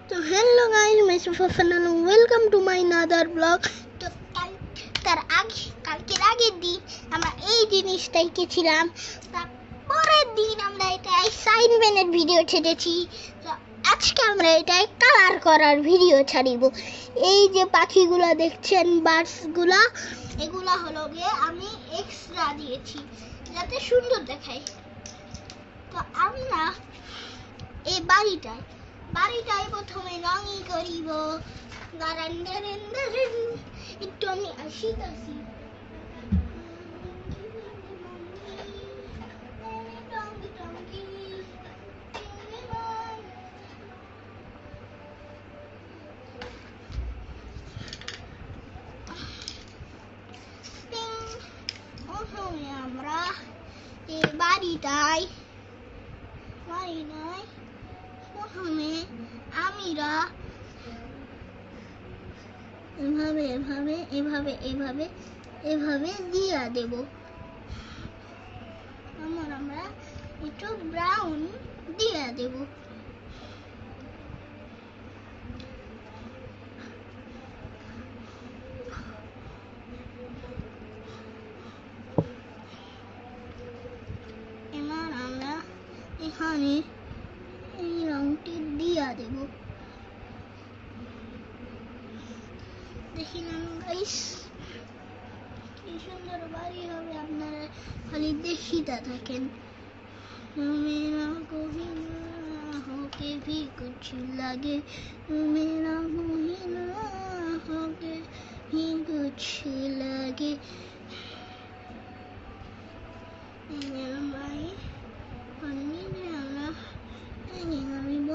तो hello guys, मैं সুফাফানাল, ওয়েলকাম টু মাই নাদার ব্লগ। তো কালকের আগের দিন আমরা এই জিনিসটাই কেছিলাম, তারপরের দিন আমরা এটা অ্যাসাইনমেন্টের ভিডিও ছেড়েছি। তো আজকে আমরা এটাই কালার করার ভিডিও ছাড়িব। এই যে পাখিগুলা দেখছেন, বার্ডসগুলা, এগুলা হলো গিয়ে আমি এক্সট্রা দিয়েছি যাতে সুন্দর দেখায়। তো আমরা এই বাড়িটাই প্রথমে রঙই করিব। একটু আমি আসি। প্রথমে আমরা এই বাড়িটাই প্রথমে আমরা এভাবে দিয়া দেব। আমরা একটু ব্রাউন দিয়া দেব। এবার আমরা এখানে এই রংটি দিয়া দেব। দেখি গাইস, কি সুন্দর বাড়ি হবে, আপনারা খালি দেখিতে থাকেন। मेरा कोई ना हो के भी कुछ लगे, मेरा कोई ना हो के भी कुछ लगे। भाई पानी में आना नहीं गरीब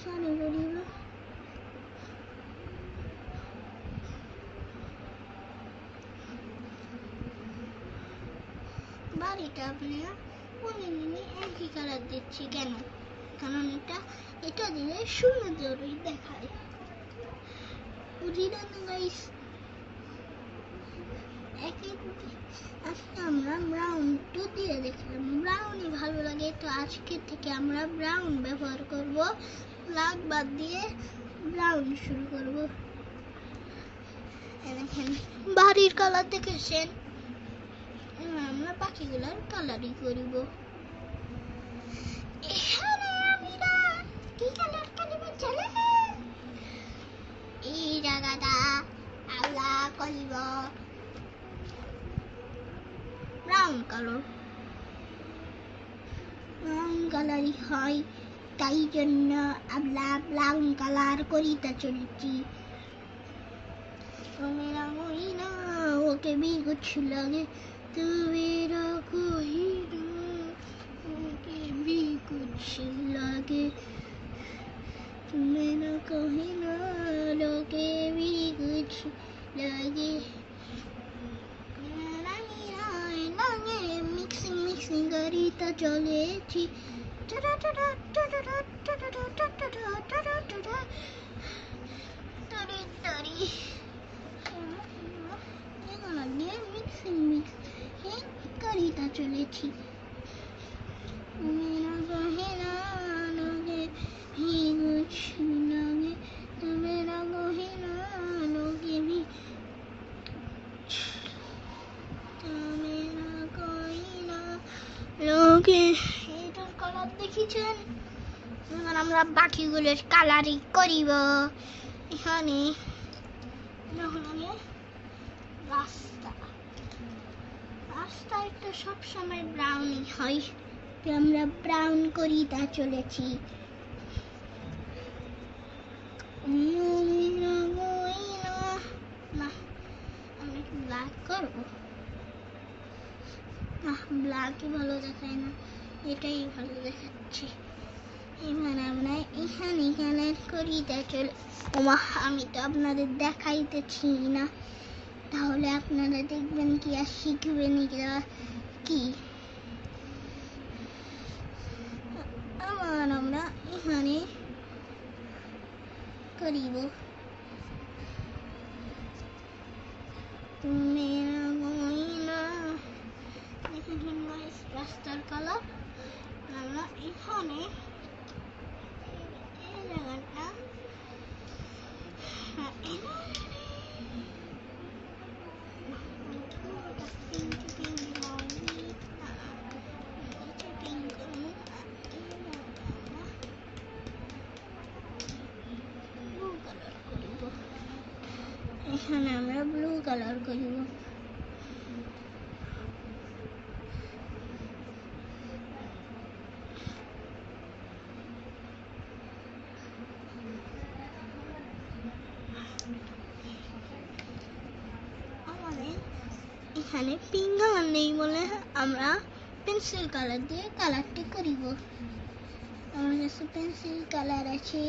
সারি গরিব। বাড়িটা আপনারা প্রতিদিনই একই কালার দিচ্ছি কেন? কারণ এটা দিলে সুন্দরই দেখায়। আজকে আমরা ব্রাউন টু দিয়ে দেখলাম, ব্রাউনই ভালো লাগে। তো আজকে থেকে আমরা ব্রাউন ব্যবহার করব, ব্ল্যাক বাদ দিয়ে ব্রাউন শুরু করব। দেখেন বাড়ির কালার দেখেছেন, আমরা পাখিগুলোর কালারই করিব। এখানে আমরা কি কালার করিব চলে, এই জায়গাটা আমরা করিব ব্রাউন কালারই হয়, তাই জন্য আমরা ব্রাউন কালার করিতে চলেছি। मेरा कोई ना होके भी कुछ लगे, तू मेरा कोई ना होके भी कुछ लगे, तू मेरा कोई ना होके भी कुछ लगे। মিক্সিং করিতে চলেছি। করিতে চলেছি। मेरा गहना लोगे भी कुछ लगे, तो मेरा गहना लोगे भी, तो मेरा कोई ना लोगे। এটার কালার দেখেছেন? এবার আমরা বাকিগুলোর কালারই করিব। এখানে রাস্তা একটা সবসময় ব্রাউনই হয়, আমরা ব্রাউন করিতে চলেছি। না, আমি ব্ল্যাক করবো না, ব্ল্যাকই ভালো দেখায় না, এটাই ভালো দেখাচ্ছে। এবার আমরা এখানে কালার করিতে চলে। আমি তো আপনাদের দেখাইতেছি না, তাহলে আপনারা দেখবেন কি আর শিখবেন কি। আবার আমরা এখানে করিব মেরা ময়না দেখেন গাইস রাস্তার কালার আমরা এখানে এই জায়গাটা এখানে আমরা ব্লু কালার করব এখানে পিঙ্ক কালার নেই বলে আমরা পেন্সিল কালার দিয়ে কালারটি করিব আমার কাছে পেন্সিল কালার আছে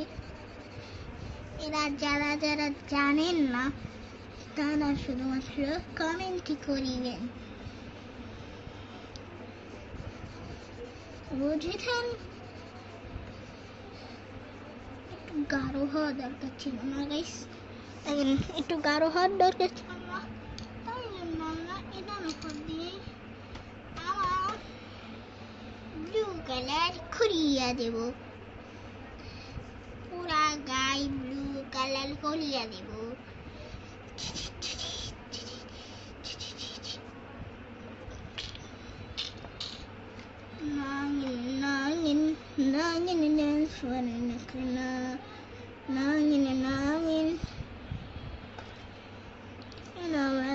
এরা যারা যারা জানেন না তারা শুধুমাত্র কমেন্টই করিবেন বুঝেছেন একটু গাঢ় হওয়া দরকার ছিল না গাইস একটু গাঢ় হওয়ার দরকার ছিল না তাই জন্য আমরা এটার উপর দিয়ে আবার ব্লু কালার করিয়া দেব পুরা গায়ে ব্লু কালার করিয়া দেব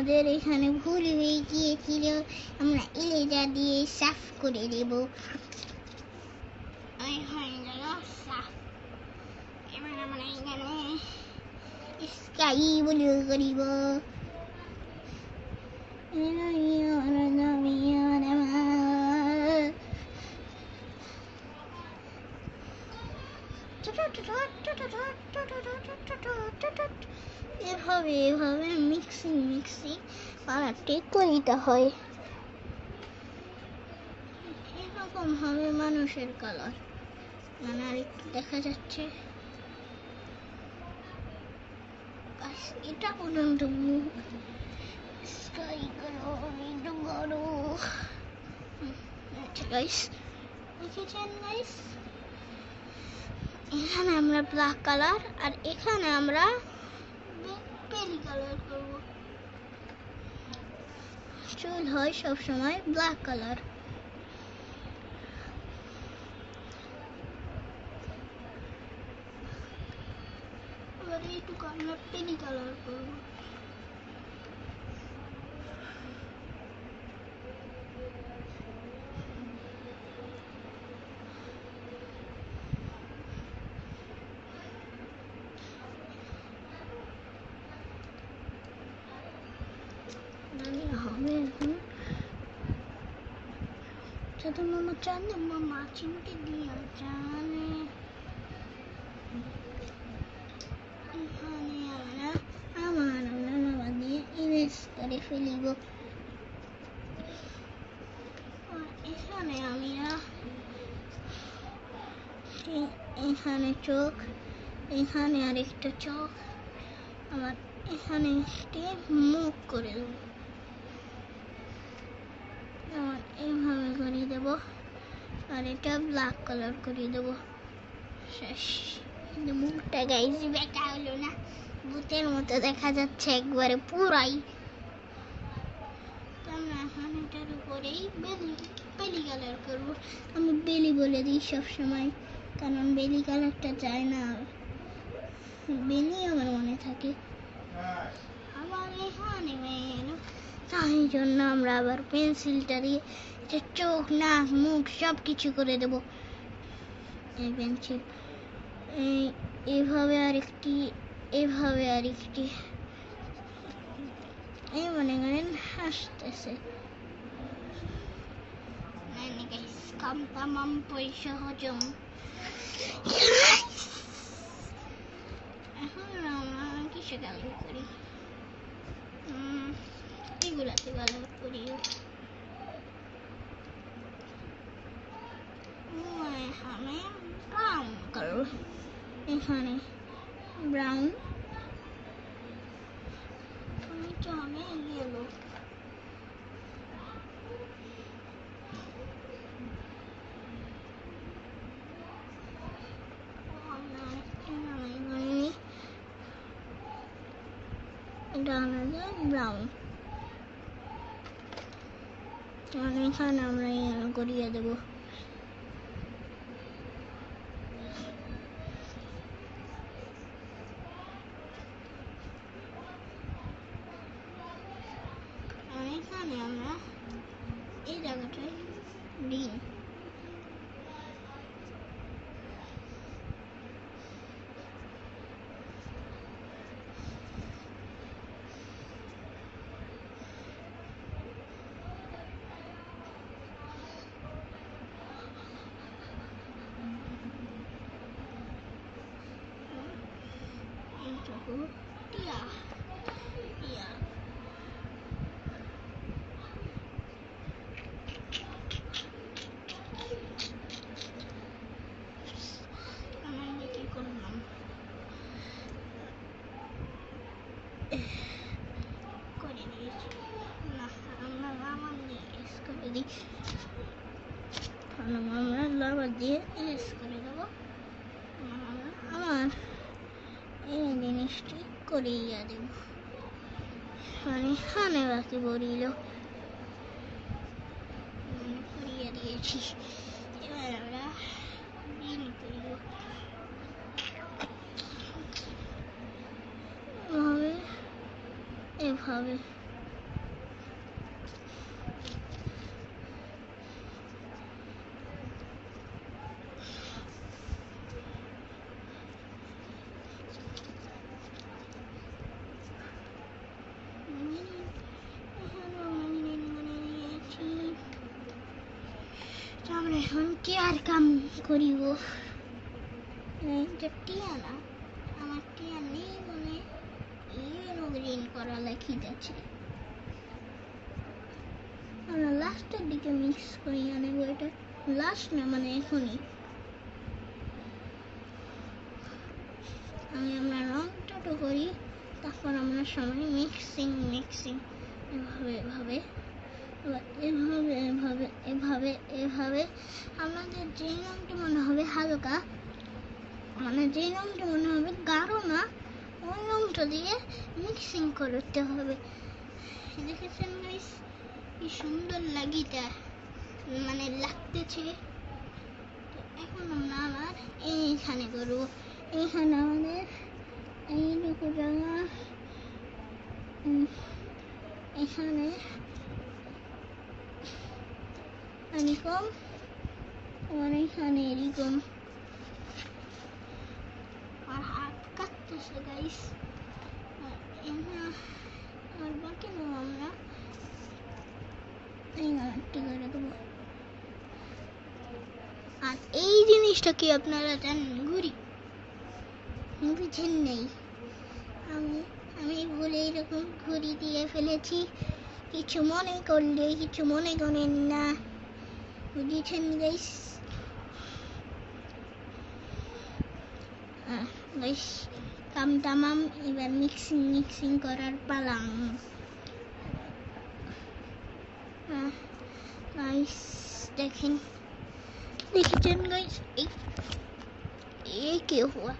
আমাদের এখানে ভুল হয়ে গিয়েছিল আমরা ইলেজা দিয়ে সাফ করে দেব এবার আমরা এখানে স্কাই ব্লু করিব এভাবে এভাবে মিক্সিং কালারটি করিতে হয় এরকম হবে মানুষের কালার মানে আর একটু দেখা যাচ্ছে এটা পর্যন্ত স্কাই কালার আচ্ছা গাইস দেখেছেন গাইস এখানে আমরা ব্ল্যাক কালার আর এখানে আমরা বেলি কালার করব চুল হয় সব সময় ব্ল্যাক কালার এবার এইটুকু আমরা বেলি কালার করব হবে যদি মামা চান মামা চিমটি দিয়ে জানে এখানে আমরা আমরা মামা দিয়ে ইমেজ করে ফেলিব এখানে আমরা এখানে চোখ এখানে আরেকটা চোখ আমার এখানে মুখ করে দেব এইভাবে করে দেব আর এটা ব্ল্যাক কালার করে দেব শেষ মুখটা গাইস বেকা হলো না ভূতের মতো দেখা যাচ্ছে একবারে পুরাই আমরা এখন এটার উপরেই বেলি কালার করব আমি বেলি বলে দিই সবসময় কারণ বেলি কালারটা চাই না বেলি আমার মনে থাকে আবার এখানে তাই জন্য আমরা আবার পেন্সিলটা দিয়ে চোখ নাক মুখ সব কিছু করে দেব এই পেন্সিল এইভাবে আরেকটি এই মনে করেন হাসতেছে কাম তামাম পয়সা হজম এখন আমরা কিসে কালার করি এগুলাতে কালার করি এখানে ব্রাউন কালার এখানে ব্রাউন গেল। এটা আমাদের ব্রাউন, এখানে আমরা ইয়েলো করিয়ে দেবো। এখানে আমরা এই জায়গাটায় গ্রিন, এইটুকু টিয়া টিয়া। আমি কি করলাম, করে দিয়েছি না, আমরা লাভার দিয়ে এস করে দিই। আমরা লাভার দিয়ে এস করে দেবো। আমার এই জিনিসটি করিয়ে দেব, মানে হানে বাকি বলিল করিয়ে দিয়েছি। এবার আমরা গ্রিন করব, এভাবে আমরা এখন টিয়ার কাম করিব। টিয়া না, আমার টিয়া নেই বলে ইয়েলো গ্রিন করা লেখিতেছে। আমরা লাস্টের দিকে মিক্স করি আনবো, এটা লাস্ট না মানে এখনই। আমরা রংটা তো করি, তারপর আমরা সবাই মিক্সিং মিক্সিং এভাবে এভাবে এভাবে এভাবে এভাবে এভাবে আমাদের যে রংটা মনে হবে হালকা, মানে যে রংটা মনে হবে গাঢ় না, ওই রংটা দিয়ে মিক্সিং করতে হবে। দেখেছেন গাইস কি সুন্দর লাগিটা মানে লাগতেছে। তো এখন আমরা আবার এইখানে করবো, এইখানে আমাদের এইটুকু জায়গা, এখানে এরকম, আর এখানে এরকম। আর হাত কাটতেছে গাইস, আর বাকি আমরা এই কালারটি করে দেবো। আর এই জিনিসটা কি আপনারা জানেন? ঘুড়ি বুঝেন নেই, আমি ভুলে এরকম ঘুড়ি দিয়ে ফেলেছি, কিছু মনে করলে কিছু মনে করেন না, বুঝেছেন গাইস? গাইস কাম তামাম, এবার মিক্সিং মিক্সিং করার পালাম। গাইস দেখেন, দেখেছেন গাইস এই কি হুয়া?